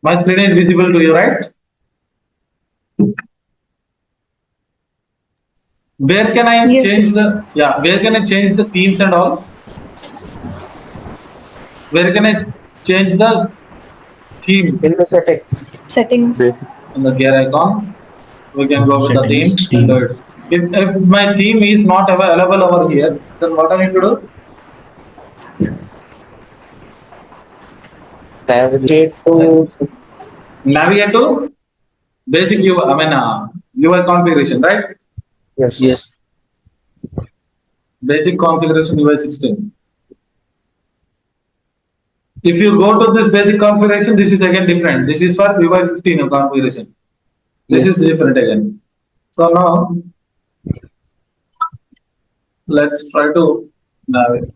My screen is visible to you, right? Where can I Yes, sir. change the, yeah, where can I change the themes and all? Where can I change the theme? In the setting. Settings. Basic In the gear icon, we can go with the settings theme and do team. it. If my theme is not available over here, then what I need to do? Navigate to Navigate to basic UI, I mean, UI configuration, right? Yes. yes. Basic configuration UI 16. If you go to this basic configuration, this is again different. This is for UI 15 configuration. This Yes. is different again. So now let's try to navigate.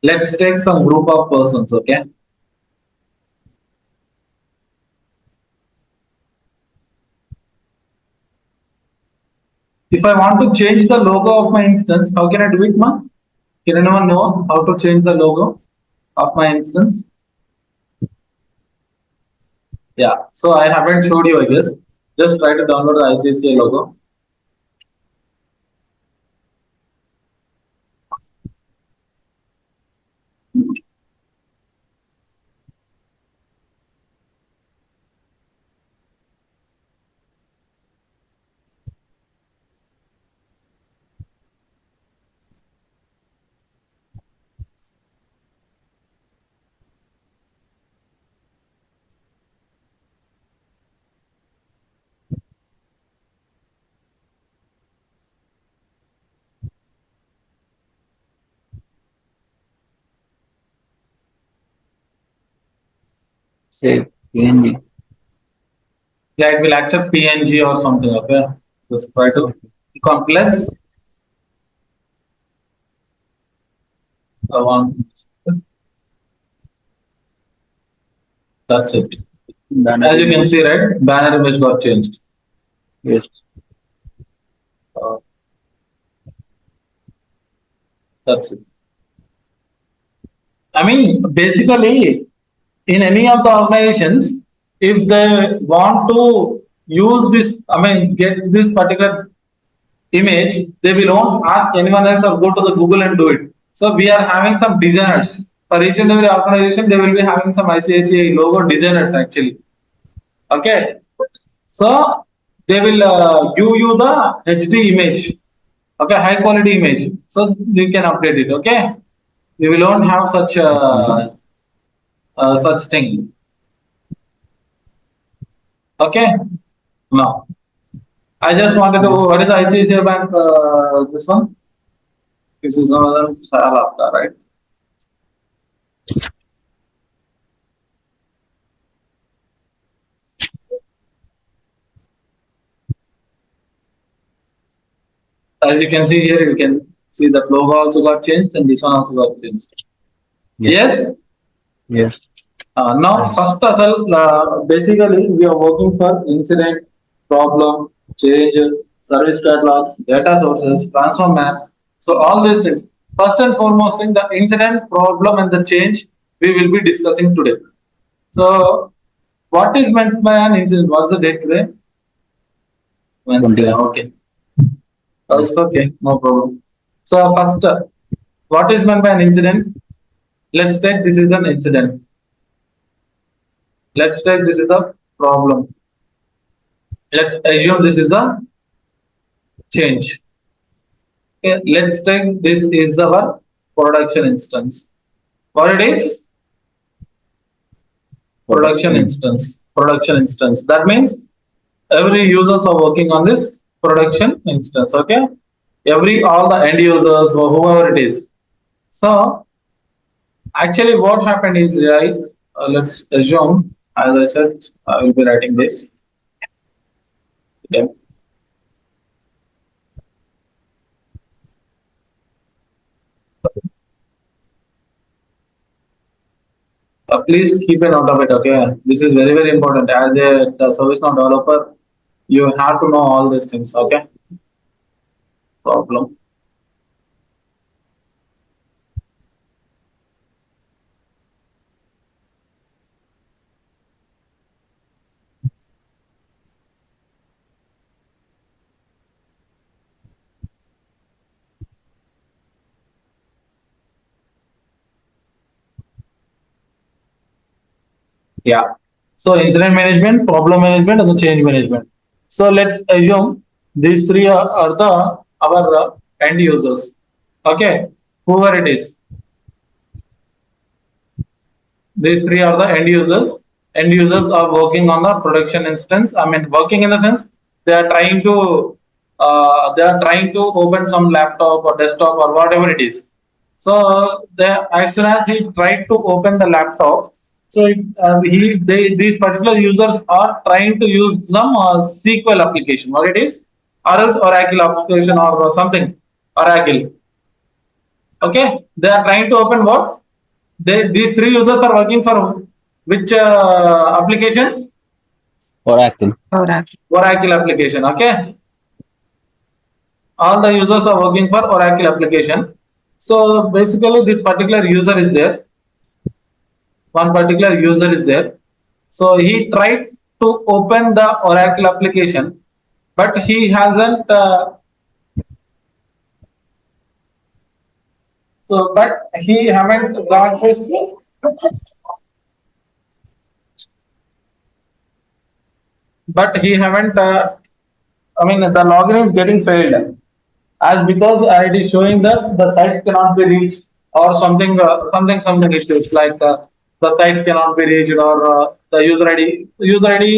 Let's take some group of persons, okay? If I want to change the logo of my instance, how can I do it, ma? Can anyone know how to change the logo of my instance? Yeah, so I haven't showed you, I guess. Just try to download the ICCA logo. Save PNG. Yeah, it will accept PNG or something, okay? Just try to click on plus. One. That's it. Banner As you can image. see, right, banner image got changed. Yes. Uh, that's it. I mean, basically, in any of the organizations, if they want to use this, I mean, get this particular image, they will not ask anyone else or go to the Google and do it. So we are having some designers. For each and every organization, they will be having some ICICI logo designers actually. Okay. So they will give you the HD image. Okay, high quality image. So you can update it. Okay. We will not have such such thing. Okay. Now, I just wanted to. What is ICICI Bank? This one. This is another Saravaka, right? As you can see here, you can see that logo also got changed and this one also got changed. Yes. Yes. Now, Yes. first asal, basically we are working for incident, problem, change, service catalogs, data sources, transform maps. So all these things. First and foremost thing, the incident, problem, and the change we will be discussing today. So, what is meant by an incident? What's the date today? Wednesday. 21. Okay. It's okay, no problem. So first, what is meant by an incident? Let's take this is an incident. Let's take this is a problem. Let's assume this is a change. Okay, let's take this is our production instance. What it is? Production instance. Production instance. That means every users are working on this production instance. Okay. Every all the end users or whoever it is. So actually, what happened is like let's assume, as I said, I will be writing this. Okay. Please keep a note of it. Okay, this is very important. As a ServiceNow developer, You have to know all these things. Okay. Problem. Yeah. So incident management, problem management, and the change management. So let's assume these three are the our end users. Okay, whoever it is, these three are the end users. End users are working on the production instance. I mean, working in the sense they are trying to open some laptop or desktop or whatever it is. So as soon as he tried to open the laptop, so these particular users are trying to use some SQL application, what it is, or else Oracle application or something, Oracle. Okay, they are trying to open what? These three users are working for which application? Oracle. Oracle. Oracle application. Okay, all the users are working for Oracle application. So basically, this particular user is there. One particular user is there. So he tried to open the Oracle application, but he hasn't. But he haven't got this. But he haven't. I mean, the login is getting failed, as because it is showing that the site cannot be reached or something issues like the site cannot be reached or the user ID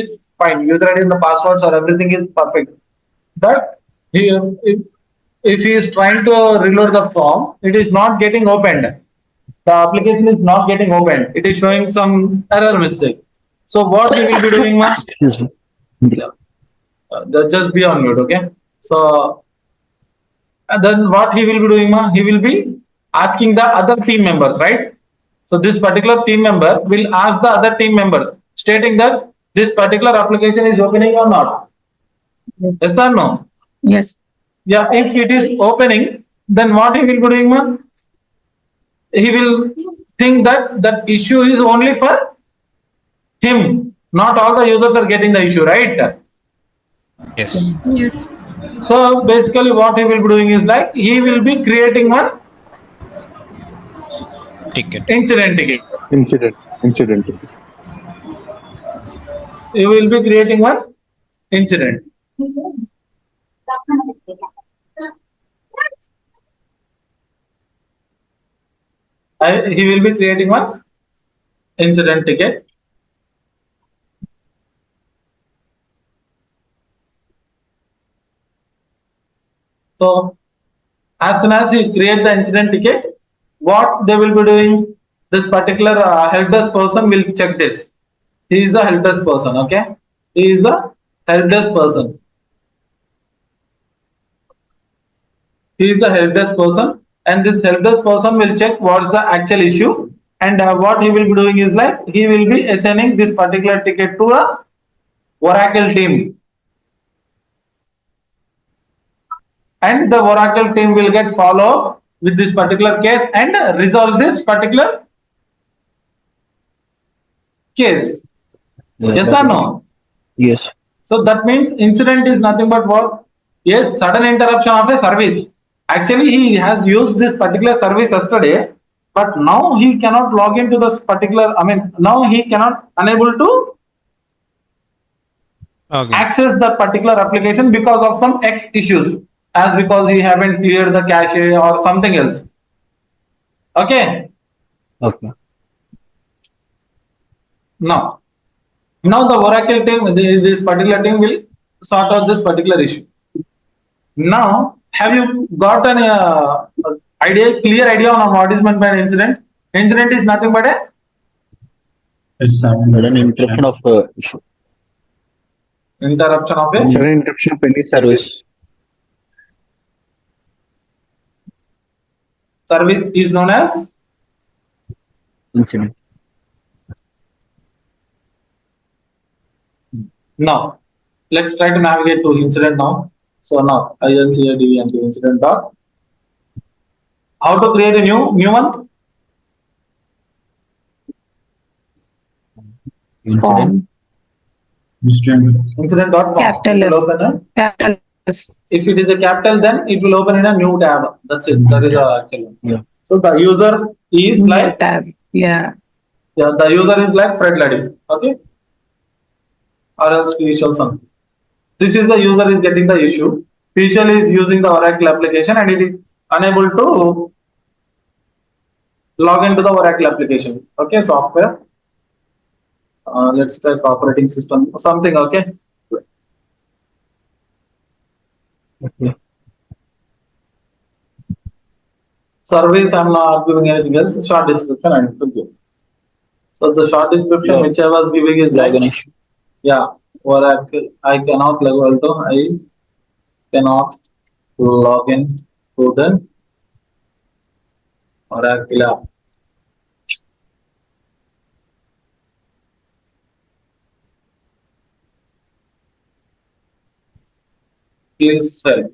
is fine, user ID and the passwords or everything is perfect, but he, if he is trying to reload the form, it is not getting opened, the application is not getting opened, it is showing some error mistake. So what he will be doing, ma? Excuse me. Yeah. Just be on mute, okay? So and then what he will be doing, ma? He will be asking the other team members, right? So this particular team member will ask the other team members, stating that this particular application is opening or not. Yes or no? Yes. Yeah, if it is opening, then what he will be doing, ma? He will think that that issue is only for him. Not all the users are getting the issue, right? Yes. Yes. So basically, what he will be doing is like he will be creating one Ticket. incident ticket. Incident. He will be creating one incident. He will be creating one incident ticket. So as soon as he create the incident ticket, what they will be doing? This particular help desk person will check this. He is the help desk person. Okay, he is the help desk person. He is the help desk person, and this help desk person will check what's the actual issue, and what he will be doing is like he will be assigning this particular ticket to a Oracle team, and the Oracle team will get follow with this particular case and resolve this particular case. Yes or no? Yes. So that means incident is nothing but what? Yes, sudden interruption of a service. Actually, he has used this particular service yesterday, but now he cannot log into this particular. I mean, now he cannot unable to Okay. access that particular application because of some X issues, as because he haven't cleared the cache or something else. Okay. Okay. Now, the Oracle team, this particular team will sort out this particular issue. Now, have you got an clear idea on what is meant by an incident? Incident is nothing but a But an interruption of issue. interruption of a Sudden interruption of any Service. service is known as Incident. now. let's try to navigate to incident now. So now incad and the incident dot. How to create a new one? Incident. Incident dot form. Capital It will F. open a, Capital F. if it is a capital, then it will open in a new tab. That's it. That is the actual one. Yeah. So the user is New like, tab. Yeah. yeah, the user is like Fred Luddy. Okay. Or else we show something. This is the user is getting the issue. Visual is using the Oracle application and it is unable to log into the Oracle application. Okay, software. Let's type operating system something. Okay. Okay. Service, I'm not giving anything else. Short description I need to give. So the short description which I was giving is like, Login issue. yeah, Oracle. I cannot log into. I cannot log in to the Oracle app. Please help.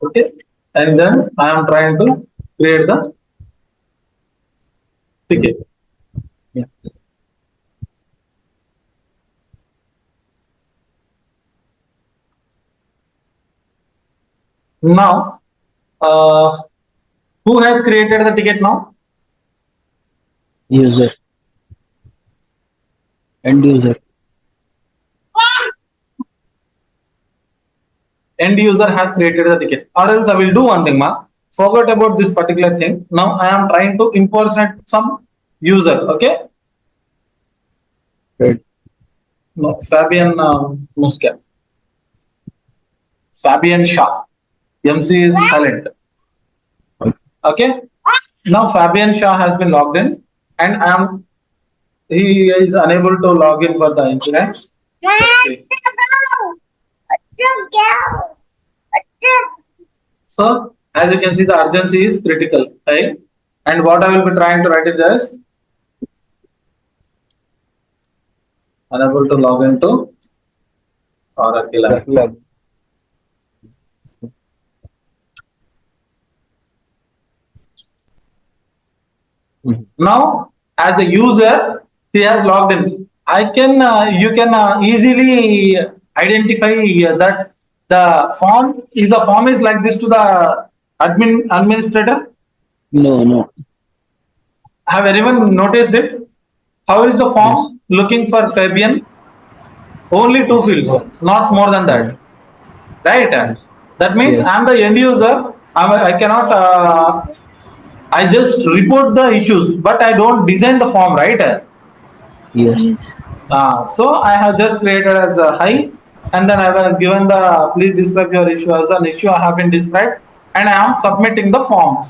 Okay, and then I am trying to create the ticket. Yeah. Now, who has created the ticket now? User. End user. End user has created the ticket. Or else I will do one thing, ma. Forget about this particular thing. Now I am trying to impersonate some user. Okay. Right. No, Fabian Muscat. Fabian Shah. MC is silent. Okay. Now Fabian Shah has been logged in, and he is unable to log in for the internet. Let's see. So as you can see, the urgency is critical, right? And what I will be trying to write is just unable to log into Oracle app. Log. Now, as a user, he has logged in. I can, you can easily identify that the form is like this to the administrator. No. Have anyone noticed it? How is the form looking for Fabian? Only two fields, not more than that. Right? That means Yes. I am the end user. I cannot. I just report the issues, but I don't design the form, right? Yes. So I have just created as a hi, and then I have given the please describe your issue as an issue I have been described, and I am submitting the form.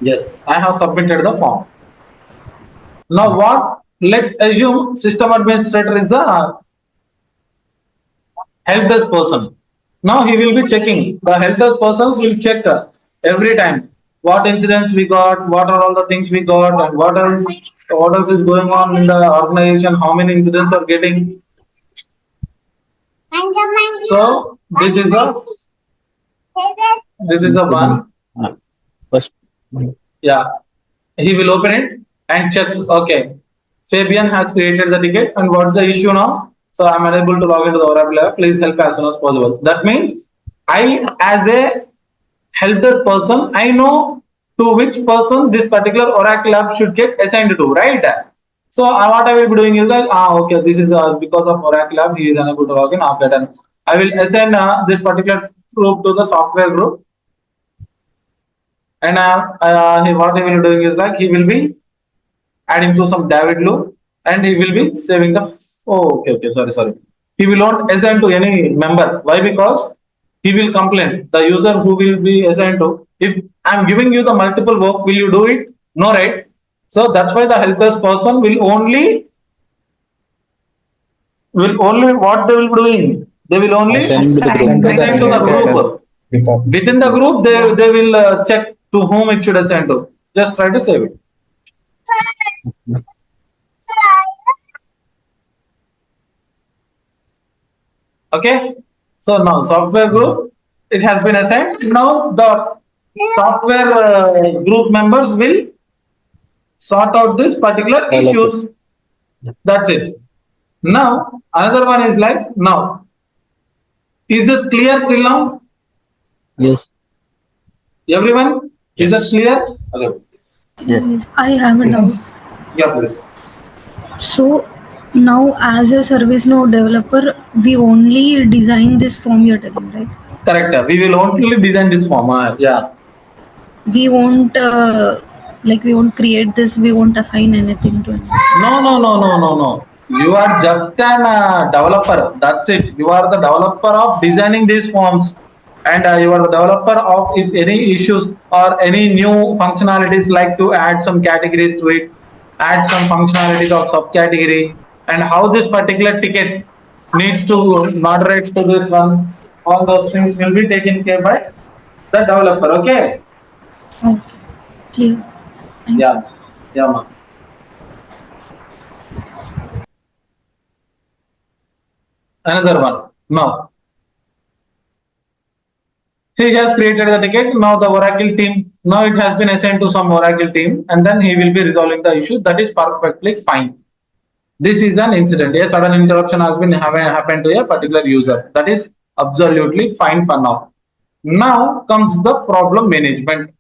Yes, I have submitted the form. Now what? Let's assume system administrator is the help desk person. Now he will be checking. The help desk persons will check every time what incidents we got, what are all the things we got, and what else is going on in the organization, how many incidents are getting. So this is the one. First. Yeah, he will open it and check. Okay, Fabian has created the ticket, and what's the issue now? So I'm unable to log into the Oracle app. Please help as soon as possible. That means I, as a help desk person, I know to which person this particular Oracle app should get assigned to, right? So what I will be doing is like, okay, this is because of Oracle app, he is unable to log in. Okay, then I will assign this particular group to the software group. And what he will be doing is like, he will be adding to some David loop, and he will be saving the. Okay, sorry. He will not assign to any member. Why? Because he will complain. The user who will be assigned to. If I'm giving you the multiple work, will you do it? No, right? So that's why the help desk person will only what they will be doing. They will only Assign to the Assign, group. right? assign to the group. Within the group, they will check to whom it should assign to. Just try to save it. Okay. So now software group, it has been assigned. Now the software group members will sort out this particular All of it. issues. That's it. Now another one is like now. Is it clear till now? Yes. Everyone, is that Yes. clear? Okay. Yes. Yes, I have a doubt. Yeah, please. So now as a ServiceNow developer, we only design this form you're telling, right? Correct. We will only design this form. Yeah. We won't we won't create this, we won't assign anything to anyone. No, no, no, no, no, no. You are just an developer. That's it. You are the developer of designing these forms, and you are the developer of if any issues or any new functionalities like to add some categories to it, add some functionalities of subcategory, and how this particular ticket needs to moderate to this one. All those things will be taken care by the developer. Okay. Okay, clear. Thank you. Yeah. Yeah, ma'am. Another one. Now, he has created the ticket. Now the Oracle team, now it has been assigned to some Oracle team, and then he will be resolving the issue. That is perfectly fine. This is an incident. A sudden interruption has been happened to a particular user. That is absolutely fine for now. Now comes the problem management.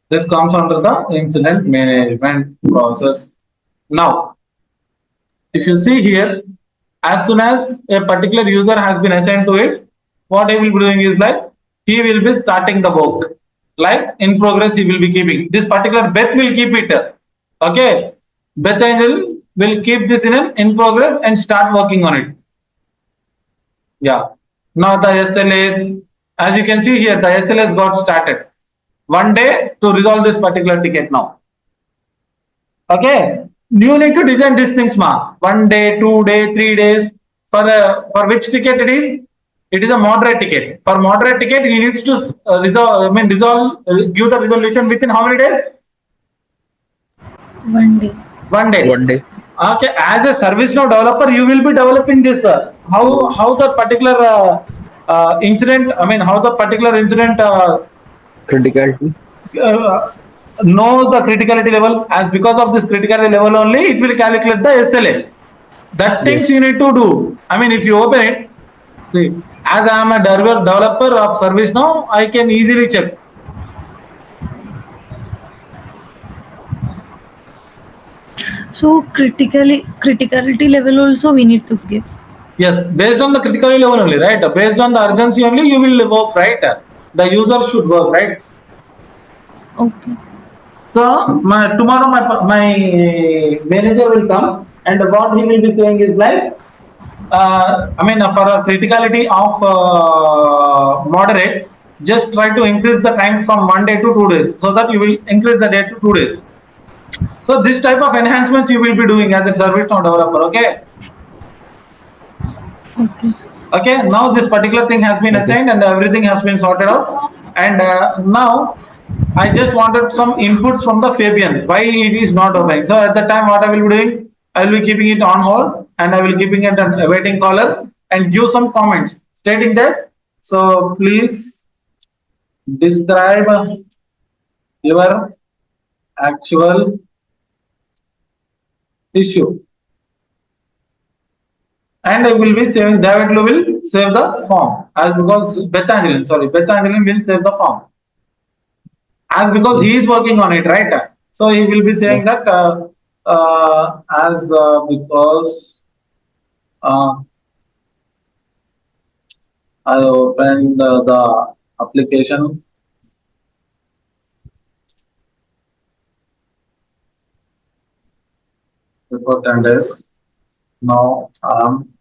This comes under the incident management process. Now, if you see here, as soon as a particular user has been assigned to it, what he will be doing is like he will be starting the work. Like in progress, he will be keeping this particular Beth will keep it. Okay, Beth Angel will keep this in progress and start working on it. Yeah. Now the SLAs, as you can see here, the SLAs got started. One day to resolve this particular ticket now. Okay, you need to design these things, ma. 1 day, 2 day, 3 days. For which ticket it is? It is a moderate ticket. For moderate ticket, he needs to resolve. Give the resolution within how many days? 1 day. 1 day. 1 day. Okay, as a ServiceNow developer, you will be developing this. How the particular incident? I mean, how the particular incident Criticality. uh, knows the criticality level. As because of this criticality level only, it will calculate the SLA. That things Yes. you need to do. I mean, if you open it, see, as I am a developer of ServiceNow, I can easily check. So criticality level also we need to give. Yes, based on the criticality level only, right? Based on the urgency only, you will work, right? The user should work, right? Okay. So tomorrow my manager will come, and what he will be saying is like, I mean, for a criticality of moderate, just try to increase the time from 1 day to 2 days, so that you will increase the day to 2 days. So this type of enhancements you will be doing as a ServiceNow developer. Okay. Okay. Okay. Now this particular thing has been Okay. assigned and everything has been sorted out. And now I just wanted some inputs from the Fabian. Why it is not opening? So at the time, what I will be doing, I will be keeping it on hold and I will keeping it an awaiting caller and give some comments stating that. So please describe your actual issue. And I will be saving, David will save the form as because Beth Angeline will save the form as because he is working on it, right? So he will be saying Yes. that as because uh, I opened the application before 10 days. Now I'm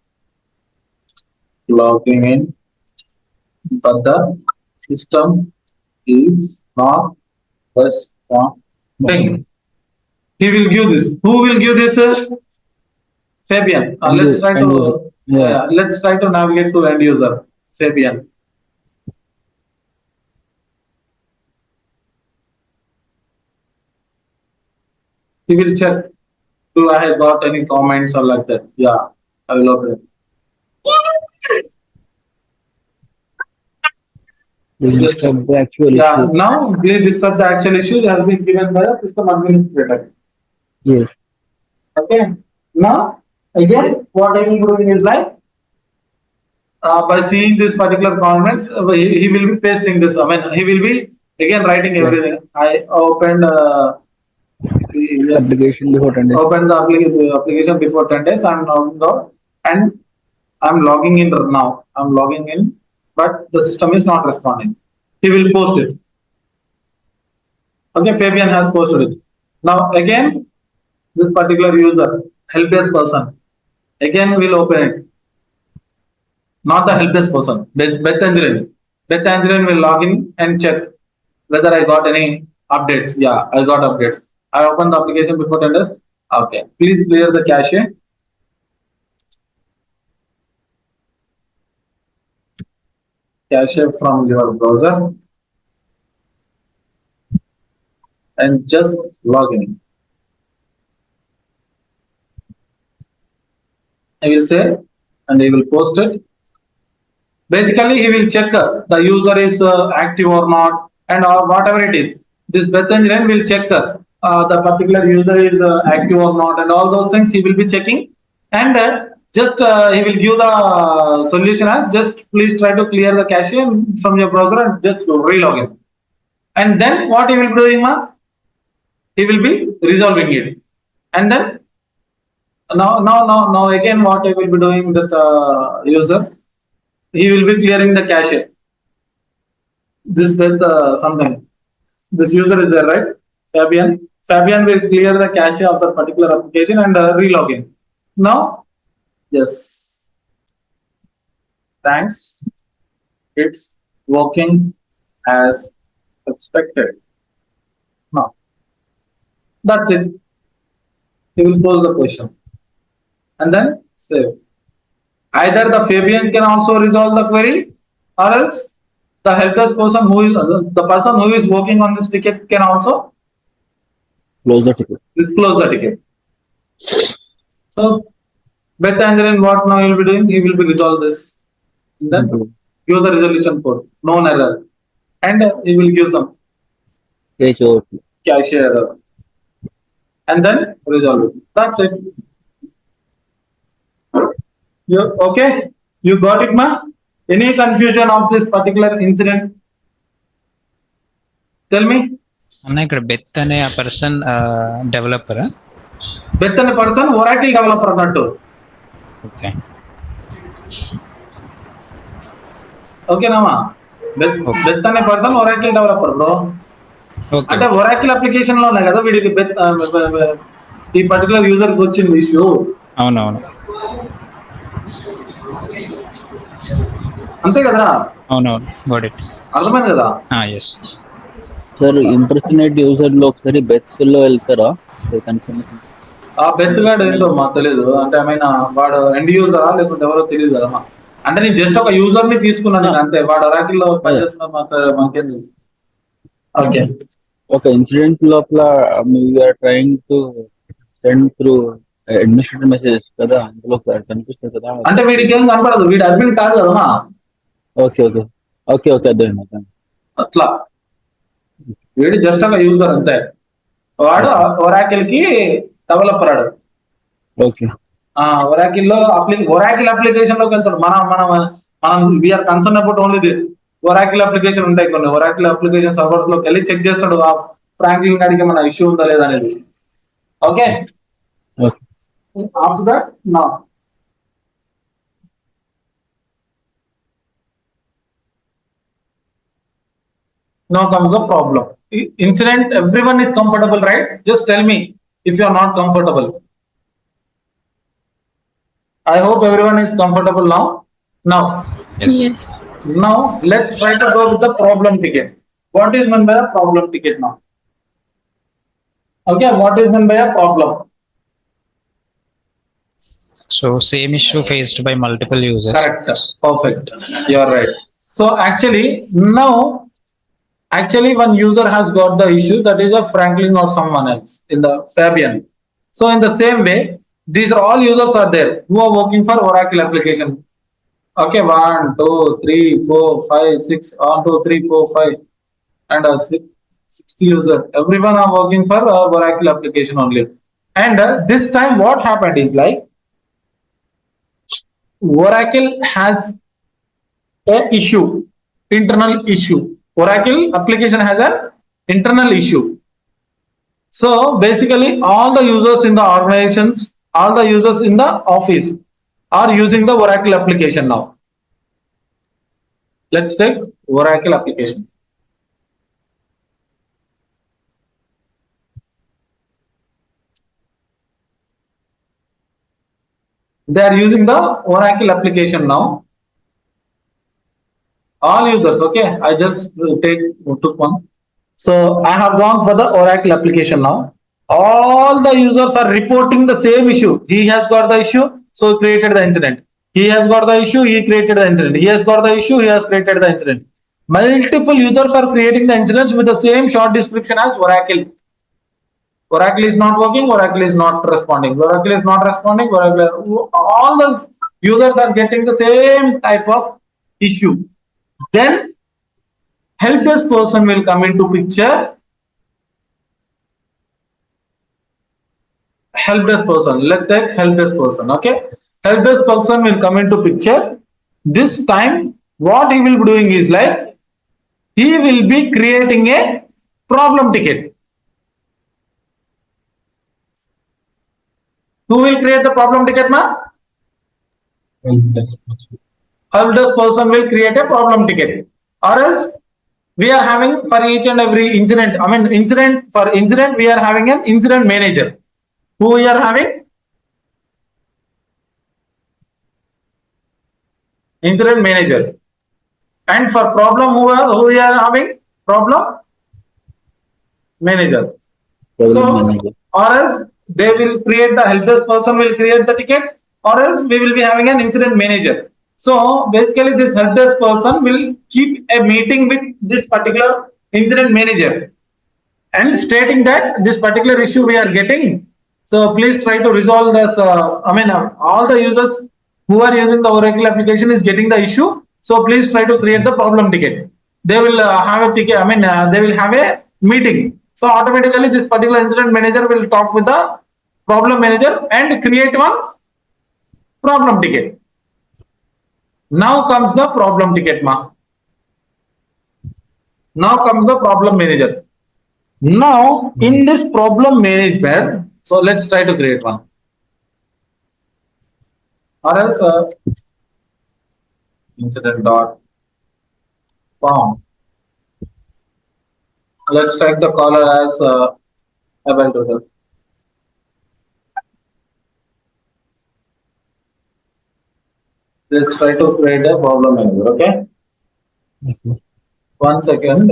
logging in, but the system is not responding. He will give this. Who will give this? Fabian. Let's try End user. to Yeah. let's try to navigate to end user. Fabian. He will check. Do I have got any comments or like that? Yeah, I will open it. We Just discuss the actual yeah. issue. Now we discuss the actual issue that has been given by the system administrator. Yes. Okay. Now again, what I will be doing is like by seeing this particular comments, he will be pasting this. I mean, he will be again writing Yeah. everything. I opened. Yeah, Application before 10 days. open the application before 10 days. I'm logging out and I'm logging in now. I'm logging in, but the system is not responding. He will post it. Okay, Fabian has posted it. Now again, this particular user, help desk person, again will open it. Not the help desk person, Beth Angeline. Beth Angeline will log in and check whether I got any updates. Yeah, I got updates. I opened the application before 10 days. Okay, please clear the cache. Cache from your browser and just log in. I will say, and I will post it. Basically, he will check the user is active or not, and whatever it is. This Beth Engine will check the particular user is active or not, and all those things he will be checking. And just he will give the solution as just please try to clear the cache from your browser and just relog in. And then what he will be doing, ma? He will be resolving it. And then now again, what I will be doing that user, he will be clearing the cache. This with something. This user is there, right? Fabian. Fabian will clear the cache of the particular application and relog in. Now, yes. Thanks. It's working as expected. Now, that's it. He will pose the question and then save. Either the Fabian can also resolve the query, or else the help desk person who is the person who is working on this ticket can also Close the ticket. disclose the ticket. So, Beth Angeline, what now he will be doing? He will be resolve this. And then give the resolution code, known error, and he will give some Okay, sure. cache error, and then resolve it. That's it. You okay? You got it, ma? Any confusion of this particular incident? Tell me. అన్న ఇక్కడ Beth అనే ఆ person developer. Beth అనే person Oracle developer అన్నట్టు. Okay ఓకేనామా? Beth అనే person Oracle developer bro. అంటే Oracle application లో ఉన్నాయి కదా వీడికి బెత్ ఈ పర్టికులర్ యూజర్ కి వచ్చింది ఇష్యూ. అవునవును అంతే కదా? అవునవును గాట్ ఇట్. అర్థమైంది కదా? ఎస్ సార్ ఇంపర్సనేట్ యూజర్ లో ఒకసారి బెత్ లో వెళ్తారా కన్ఫర్మేషన్? ఆ బెత్ గాడు ఏంటో మాకు తెలియదు. అంటే ఐ వాడు ఎండ్ యూజరా లేకుంటే ఎవరో తెలియదు కదా. అంటే నేను జస్ట్ ఒక యూజర్ ని తీసుకున్నాను అంతే. వాడు ఒరాకిల్ లో పనిచేస్తున్నా మాకేం తెలుసు. ఓకే ఒక ఇన్సిడెంట్ లోపల we are trying to send through administrative messages కదా, అందులో కనిపిస్తుంది కదా. అంటే వీడికి ఏం కనపడదు, వీడు అడ్మిన్ కాదు కదమ్మా. ఓకే ఓకే ఓకే ఓకే అర్థమైంది. అట్లా వీడు జస్ట్ ఒక యూజర్ అంతే. వాడు ఒరాకిల్ కి డెవలపర్ ఆడు. ఓకే ఒరాకిల్ లో ఒరాకిల్ అప్లికేషన్ లోకి వెళ్తాడు. మనం we are concern about only this. Oracle application ఉంటాయి కొన్ని. ఒరాకిల్ అప్లికేషన్ సర్వర్స్ లోకి వెళ్ళి చెక్ చేస్తాడు ఫ్రాంక్లిన్ గాడికి మన ఇష్యూ ఉందా లేదా అనేది. Okay after that now comes the problem. Incident, everyone is comfortable, right? Just tell me if you are not comfortable. I hope everyone is comfortable now. Now, Yes. now let's try to go with the problem ticket. What is meant by a problem ticket now? Okay, what is meant by a problem? So same issue faced by multiple users. Correct. Perfect. You are right. So actually one user has got the issue, that is a Franklin or someone else in the Fabian. So in the same way, these are all users are there who are working for Oracle application. Okay, 1, 2, 3, 4, 5, 6, 1, 2, 3, 4, 5, and 60 user. Everyone are working for Oracle application only. And this time what happened is like Oracle has a issue, internal issue. Oracle application has an internal issue. So basically all the users in the organizations, all the users in the office are using the Oracle application now. Let's take Oracle application. They are using the Oracle application now. All users, okay. I just took one. So I have gone for the Oracle application now. All the users are reporting the same issue. He has got the issue, so created the incident. He has got the issue, he created the incident. He has got the issue, he has created the incident. Multiple users are creating the incidents with the same short description as Oracle. Oracle is not working, Oracle is not responding, Oracle is not responding, Oracle, all the users are getting the same type of issue. Then help desk person will come into picture. Help desk person, let's take help desk person, okay. Help desk person will come into picture. This time what he will be doing is like he will be creating a problem ticket. Who will create the problem ticket, ma? Help desk person will create a problem ticket, or else we are having for each and every incident, I mean incident, for incident we are having an incident manager. Who we are having? Incident manager. And for problem, who we are having? Problem manager. So, or else they will create, the help desk person will create the ticket, or else we will be having an incident manager. So basically this help desk person will keep a meeting with this particular incident manager and stating that this particular issue we are getting. So please try to resolve this. All the users who are using the Oracle application is getting the issue. So please try to create the problem ticket. They will have a ticket. They will have a meeting. So automatically this particular incident manager will talk with the problem manager and create one problem ticket. Now comes the problem ticket, ma. Now comes the problem manager. Now, in this problem management, so let's try to create one. Or else, incident dot form. Let's type the caller as able to help. Let's try to create a problem manager. Okay. 1 second.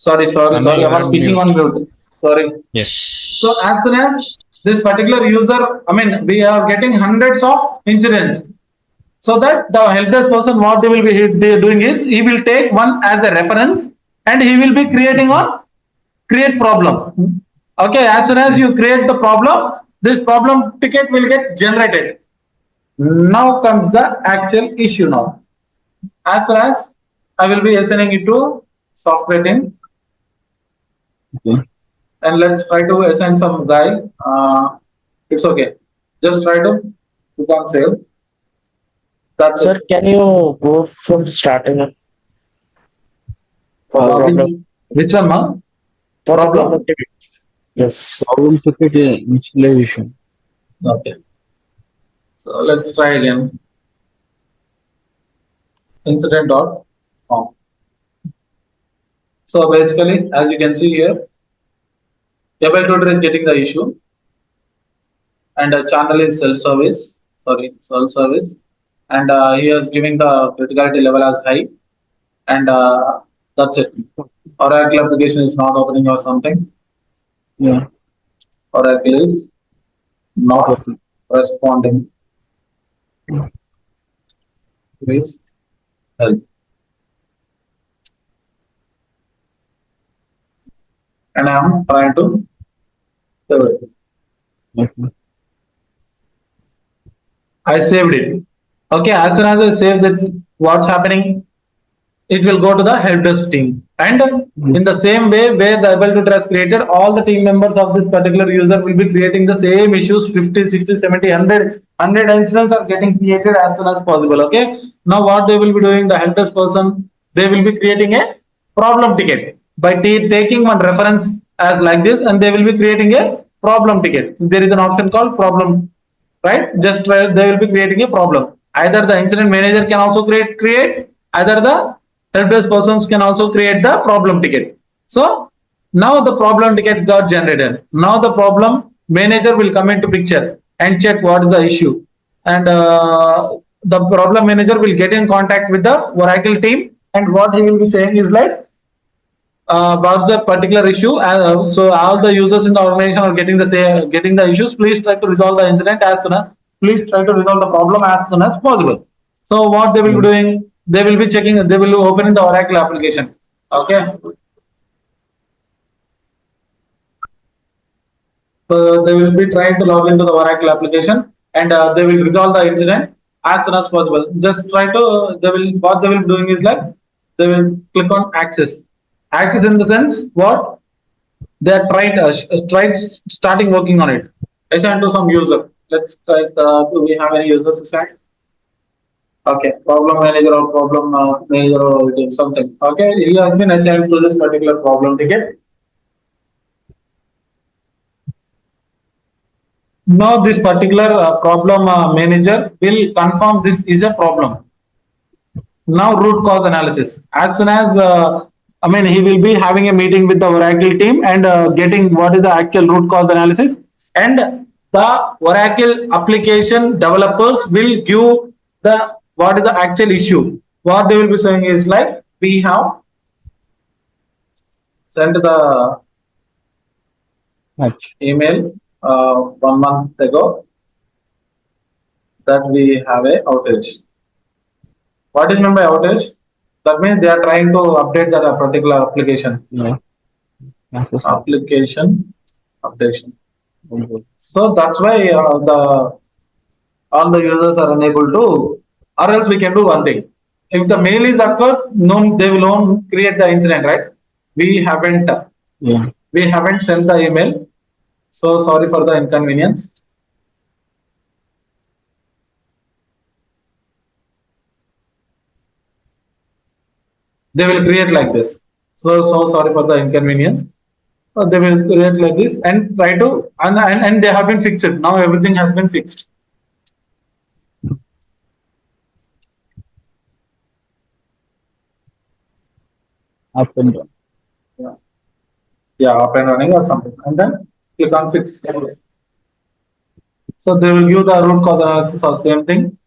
Anna, sorry. you I are was on speaking mute. on mute. Sorry. Yes. So as soon as this particular user, I mean, we are getting hundreds of incidents. So that the help desk person, what they will be doing is he will take one as a reference and he will be creating on create problem. Okay, as soon as you create the problem, this problem ticket will get generated. Now comes the actual issue now. As soon as I will be assigning it to software team, Okay. and let's try to assign some guy. It's okay. Just try to click on save. That's Sir, it. can you go from starting for Uh, problem Which one, ma? for the Problem? problem ticket? Yes. Problem ticket initialization. Okay. So let's try again. Incident.com. So basically, as you can see here, Able Tutor is getting the issue, and the channel is self-service. Sorry, self-service, and he is giving the criticality level as high, and that's it. Oracle application is not opening or something. Yeah. Oracle is not Okay. responding. Please help. And I am trying to save it. Okay. I saved it. Okay, as soon as I save that, what's happening? It will go to the help desk team. And in the same way, where the able to has created, all the team members of this particular user will be creating the same issues 50, 60, 70, 100 incidents are getting created as soon as possible. Okay. Now, what they will be doing, the help desk person, they will be creating a problem ticket by taking one reference as like this, and they will be creating a problem ticket. There is an option called problem, right? Just try, they will be creating a problem. Either the incident manager can also create, either the help desk persons can also create the problem ticket. So now the problem ticket got generated. Now the problem manager will come into picture and check what is the issue, and the problem manager will get in contact with the Oracle team, and what he will be saying is like, about the particular issue. So all the users in the organization are getting the issues. Please try to resolve the incident as soon as. Please try to resolve the problem as soon as possible. So what they will be doing? They will be checking. They will be opening the Oracle application. Okay. So they will be trying to log into the Oracle application, and they will resolve the incident as soon as possible. Just try to. They will. What they will be doing is like, they will click on access. Access in the sense what? They are tried starting working on it. Assign to some user. Let's try. Do we have any users assigned? Okay, problem manager or problem manager or something. Okay, he has been assigned to this particular problem ticket. Now this particular problem manager will confirm this is a problem. Now root cause analysis. As soon as he will be having a meeting with the Oracle team and getting what is the actual root cause analysis, and the Oracle application developers will give the what is the actual issue. What they will be saying is like, we have sent the Match. email 1 month ago that we have a outage. What is meant by outage? That means they are trying to update that particular application. Yeah. Access. Application updation. Okay. So that's why the all the users are unable to, or else we can do one thing. If the mail is occurred, no, they will not create the incident, right? We haven't Yeah. sent the email. So sorry for the inconvenience. They will create like this. So sorry for the inconvenience. They will create like this and try to, and they have been fixed. Now everything has been fixed. Up and down. Yeah, up and running or something, and then click on fix. So they will give the root cause analysis or same thing.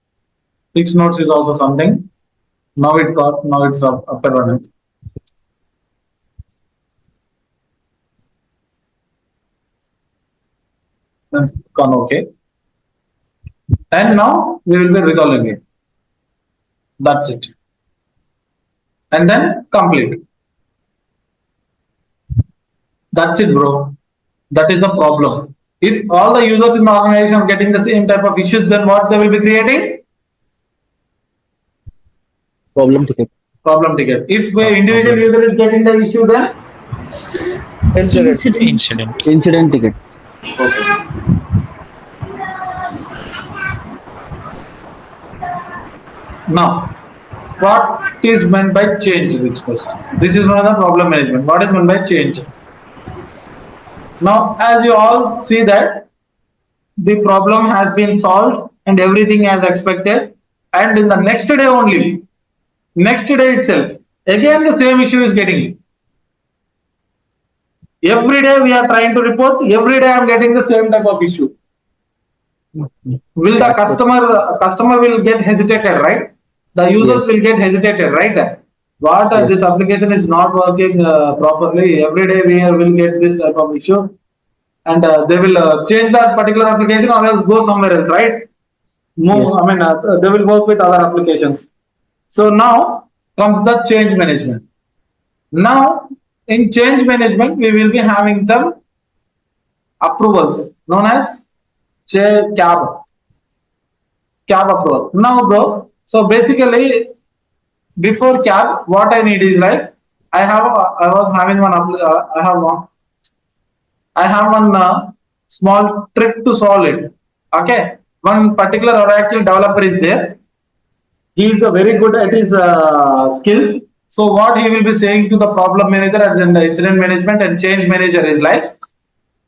Fix notes is also something. Now it's up and running. Gone okay. And now we will be resolving it. That's it. And then complete. That's it, bro. That is the problem. If all the users in the organization are getting the same type of issues, then what they will be creating? Problem ticket. Problem ticket. If an individual user is getting the issue, then Incident. Incident. Incident ticket. now, what is meant by change request? This is another problem management. What is meant by change? Now, as you all see that the problem has been solved and everything as expected, and in the next day only, next day itself, again the same issue is getting. Every day we are trying to report, every day I am getting the same type of issue. Will the customer will get hesitated, right? The users will get hesitated, right? What this application is not working properly. Every day we will get this type of issue, and they will change that particular application or else go somewhere else, right? Move. I mean, they will work with other applications. So now comes the change management. Now in change management, we will be having some approvals known as CAB approval. Now, bro, so basically, before CAB, what I need is like I was having one. I have one small trick to solve it. Okay, one particular Oracle developer is there. He is very good at his skills. So what he will be saying to the problem manager and the incident management and change manager is like,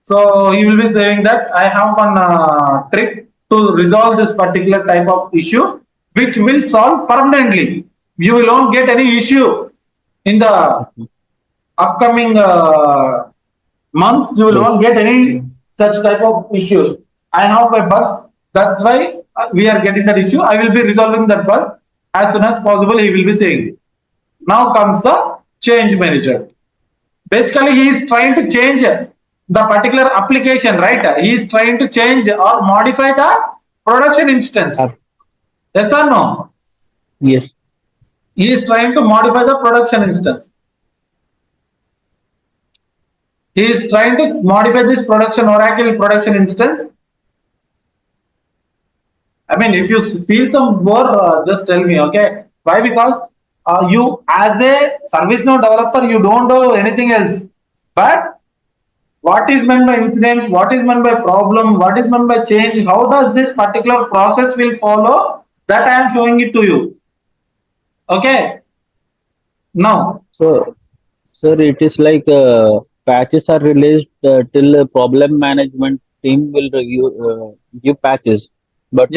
so he will be saying that I have one trick to resolve this particular type of issue, which will solve permanently. You will not get any issue in the upcoming months. You will not get any such type of issues. I have a bug. That's why we are getting that issue. I will be resolving that bug as soon as possible. He will be saying. Now comes the change manager. Basically, he is trying to change the particular application, right? He is trying to change or modify the production instance. Yes or no? Yes. He is trying to modify the production instance. He is trying to modify this Oracle production instance. I mean, if you feel some more, just tell me, okay? Why? Because you, as a ServiceNow developer, you don't do anything else. But what is meant by incident? What is meant by problem? What is meant by change? How does this particular process will follow? That I am showing it to you. Okay. Now. So, sir, it is like patches are released till problem management team will give patches, but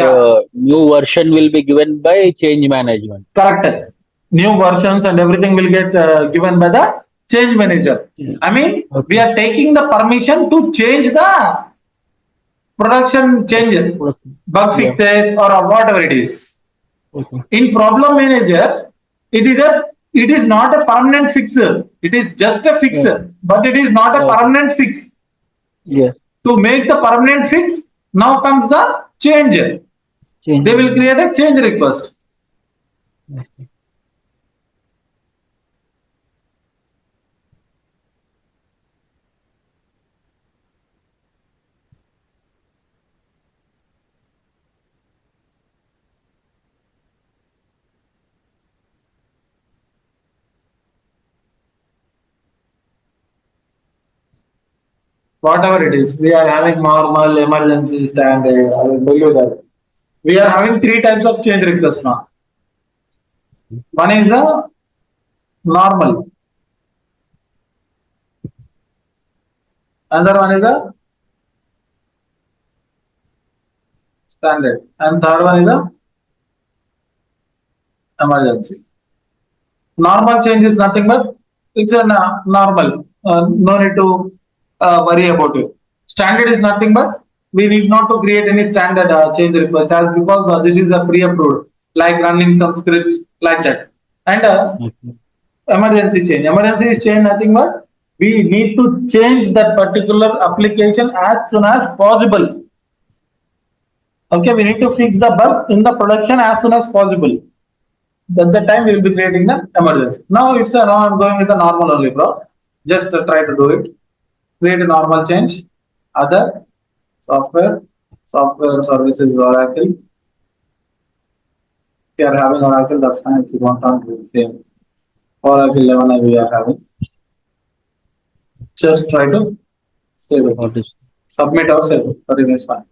new version will be given by change management. Correct. New versions and everything will get given by the change manager. I mean, we are taking the permission to change the production changes, bug fixes, or whatever it is. In problem manager, it is not a permanent fix. It is just a fix, but it is not a permanent fix. Yes. To make the permanent fix, now comes the change. They will create a change request. Whatever it is, we are having normal, emergency, standard. I will tell you that. We are having three types of change request now. One is the normal. Another one is a standard. And third one is a emergency. Normal change is nothing but it's a normal. No need to worry about it. Standard is nothing but we need not to create any standard change request as because this is a pre-approved, like running some scripts like that. And emergency change. Emergency is change nothing but We need to change that particular application as soon as possible. Okay, we need to fix the bug in the production as soon as possible. At that time we will be creating the emergency. Now now I'm going with the normal only, bro. Just try to do it. Create a normal change. Other software services Oracle. If you are having Oracle, that's fine. If you don't want to do the same. Oracle 11 we are having. Just try to save it. What is Submit or save it. That is fine.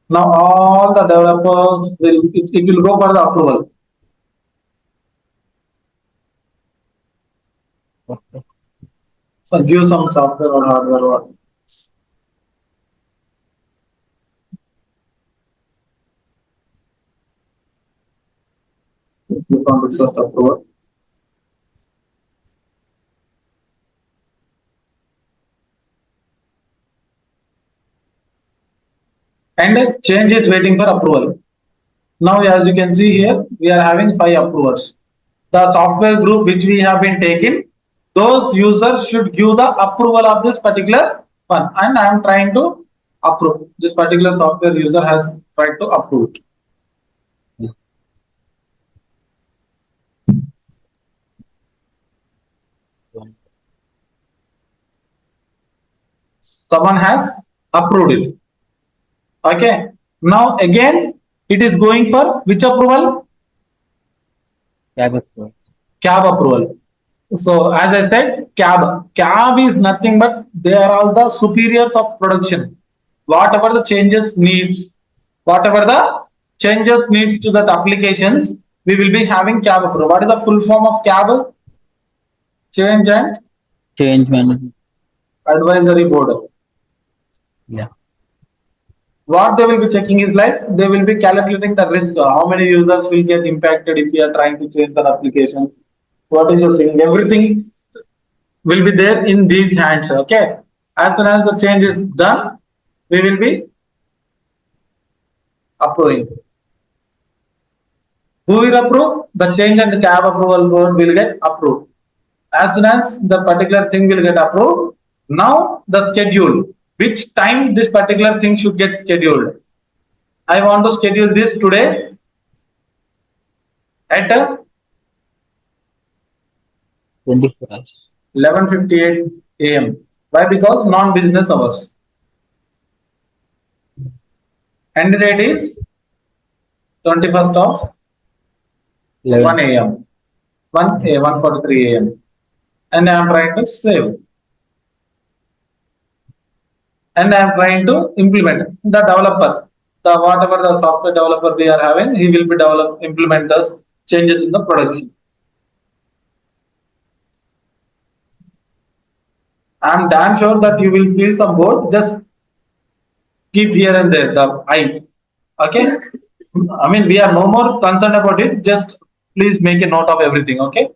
Now all the developers it will go for the approval. So give some software or hardware or click on request approval. And change is waiting for approval. Now, as you can see here, we are having 5 approvers. The software group which we have been taken, those users should give the approval of this particular one. And I am trying to approve. This particular software user has tried to approve it. Someone has approved it. Okay. Now again, it is going for which approval? cab approval? Cab approval. So as I said, cab is nothing but they are all the superiors of production. Whatever the changes needs to that applications, we will be having cab approval. What is the full form of cab? Change and Change management. advisory board. Yeah. What they will be checking is like they will be calculating the risk. How many users will get impacted if you are trying to change the application? What is your thing? Everything will be there in these hands. Okay. As soon as the change is done, we will be approving. Who will approve? The change and the cab approval board will get approved. As soon as the particular thing will get approved, now the schedule. Which time this particular thing should get scheduled? I want to schedule this today at 24 hours. 11:58 a.m. Why? Because non-business hours. End date is 21st of 1 a.m. 1:43 a.m. And I am trying to save. And I am trying to implement the developer. The whatever the software developer we are having, he will be implement the changes in the production. I am damn sure that you will feel some bored. Just keep here and there the I. Okay. I mean, we are no more concerned about it. Just please make a note of everything. Okay.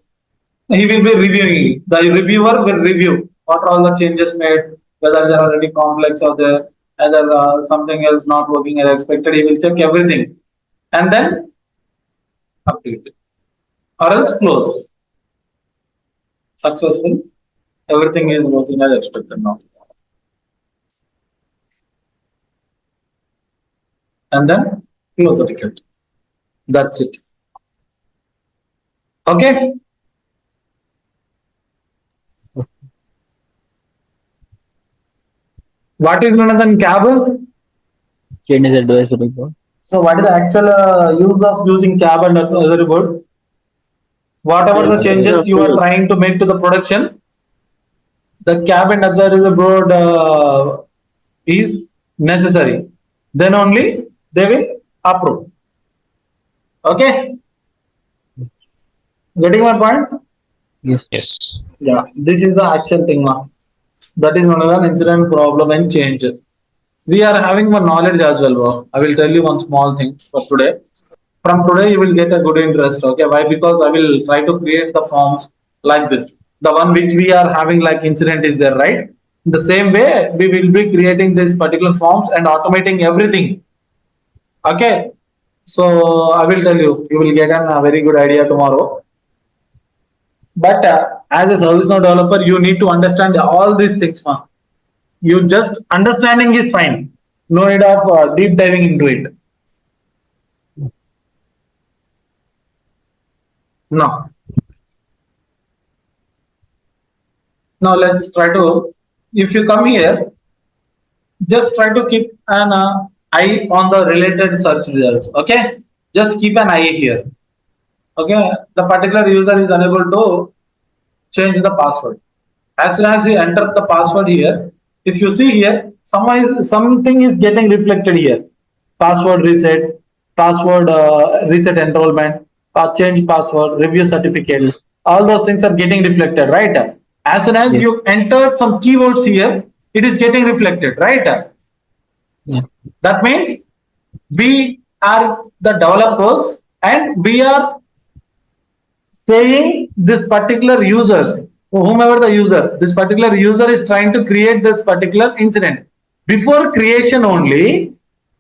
He will be reviewing. The reviewer will review what are all the changes made, whether there are any conflicts or there, whether something else not working as expected. He will check everything and then update or else close. Successful. Everything is working as expected now. And then close the ticket. That's it. Okay. What is known as an cab? Change advisory board. So what is the actual use of using cab and advisory board? Whatever the changes you are trying to make to the production, the cab and advisory board is necessary. Then only they will approve. Okay. Getting my point? Yes. Yeah. This is the actual thing now. That is one of the incident, problem and change. We are having one knowledge as well, bro. I will tell you one small thing for today. From today, you will get a good interest. Okay, why? Because I will try to create the forms like this. The one which we are having like incident is there, right? The same way, we will be creating these particular forms and automating everything. Okay. So I will tell you, you will get a very good idea tomorrow. But as a ServiceNow developer, you need to understand all these things. You just understanding is fine. No need of deep diving into it. No. Now let's try to, if you come here, just try to keep an eye on the related search results. Okay, just keep an eye here. Okay, the particular user is unable to change the password. As soon as you enter the password here, if you see here, something is getting reflected here. Password reset, password reset enrollment, change password, review certificate. Yes. All those things are getting reflected, right? As soon as Yes. you entered some keywords here, it is getting reflected, right? Yeah. That means we are the developers and we are saying this particular users, whomever the user, this particular user is trying to create this particular incident. Before creation only,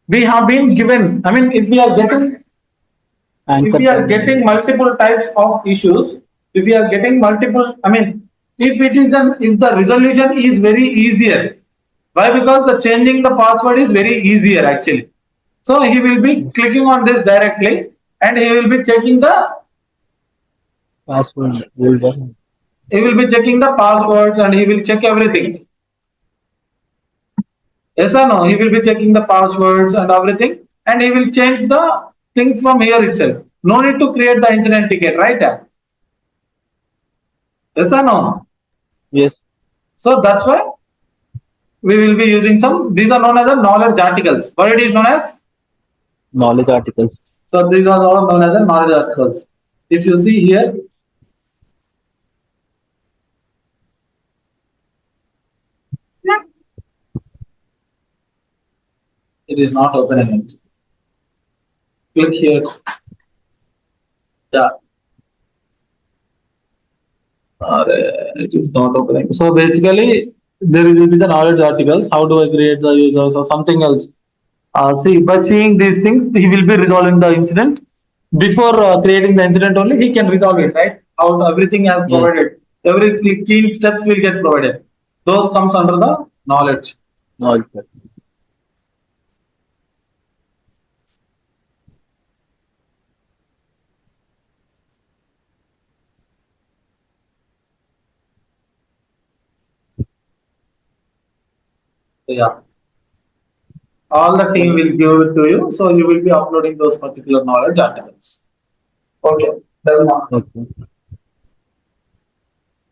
we have been given, I mean, if we are Anchor getting multiple types of issues, if we are getting multiple, I mean, if the resolution is very easier, why? Because the changing the password is very easier actually. So he will be clicking on this directly and he will be checking the password will done. he will be checking the passwords and he will check everything. Yes or no? He will be checking the passwords and everything and he will change the thing from here itself. No need to create the incident ticket, right? Yes or no? Yes. So that's why we will be using some, these are known as the knowledge articles. What it is known as? Knowledge articles. So these are all known as the knowledge articles. If you see here, it is not opening it. Click here. Yeah. It is not opening. So basically, there will be the knowledge articles. How do I create the users or something else? See, by seeing these things, he will be resolving the incident. Before creating the incident only, he can resolve it, right? How everything has Yes. provided. Every key steps will get provided. Those comes under the knowledge. Knowledge. So yeah, all the team will give it to you. So you will be uploading those particular knowledge articles. Okay, done now. Okay.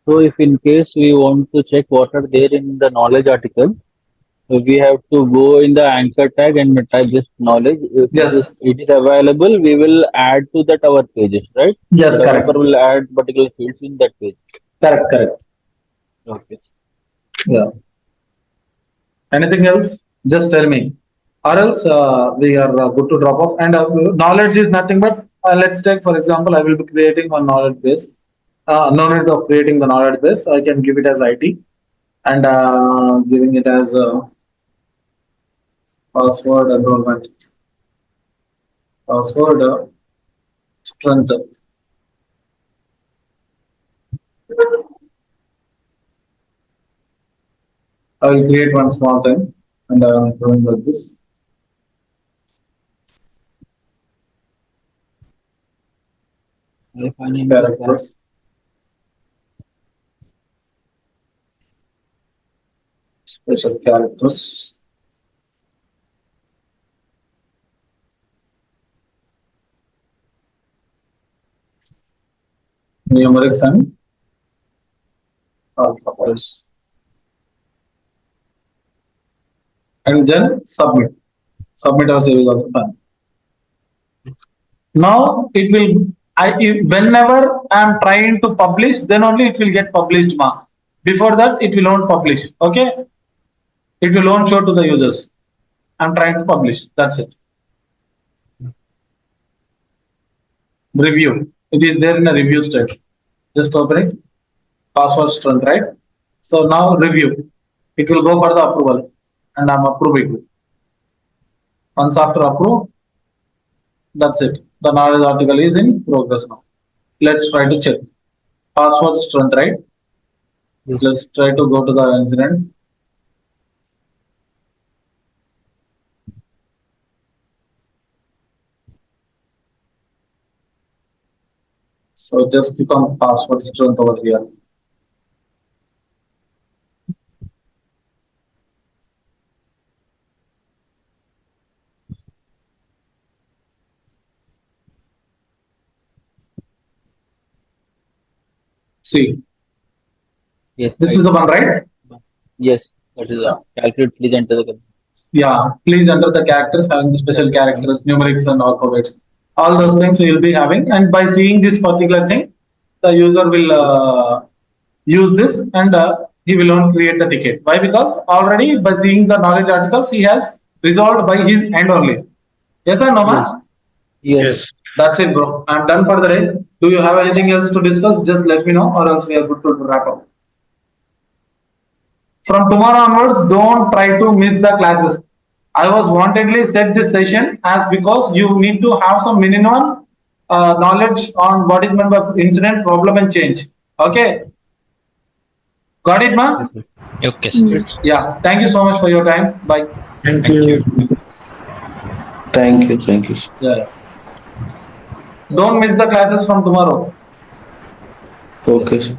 So if in case we want to check what are there in the knowledge article, so we have to go in the anchor tag and type this knowledge. If Yes. it is available, we will add to that our pages, right? Yes, The correct. developer will add particular fields in that page. Correct, correct. Okay. Yeah. Anything else? Just tell me. Or else we are good to drop off. And knowledge is nothing but let's take for example, I will be creating one knowledge base. No need of creating the knowledge base. I can give it as IT and giving it as password enrollment, password strength. I will create one small thing and I'm doing like this. I find in Characters. Special characters. Numerics and alphabets. And then submit. Submit or save is also done. Now it will, whenever I am trying to publish, then only it will get published. Before that, it will not publish. Okay, it will not show to the users. I'm trying to publish. That's it. Review. It is there in a review state. Just open it. Password strength, right? So now review. It will go for the approval, and I'm approving. Once after approve, that's it. The knowledge article is in progress now. Let's try to check. password strength, right? Yes. Let's try to go to the incident. So just click on password strength over here. See, Yes. this Right. is the one, right? Yes. That is calculate. Please enter the. Yeah, please enter the characters having the special characters, numerics and alphabets. All those things we will be having, and by seeing this particular thing, the user will use this and he will not create the ticket. Why? Because already by seeing the knowledge articles, he has resolved by his end only. Yes or no, Yes. man? Yes. That's it, bro. I'm done for the day. Do you have anything else to discuss? Just let me know, or else we are good to wrap up. From tomorrow onwards, don't try to miss the classes. I was wantedly set this session as because you need to have some minimum knowledge on what is meant by incident, problem, and change. Okay, got it, man? Okay, sir. Yes. Yeah. Thank you so much for your time. Bye. Thank Thank you. Thank you. Thank you. Yeah. Don't miss the classes from tomorrow. Okay, sir.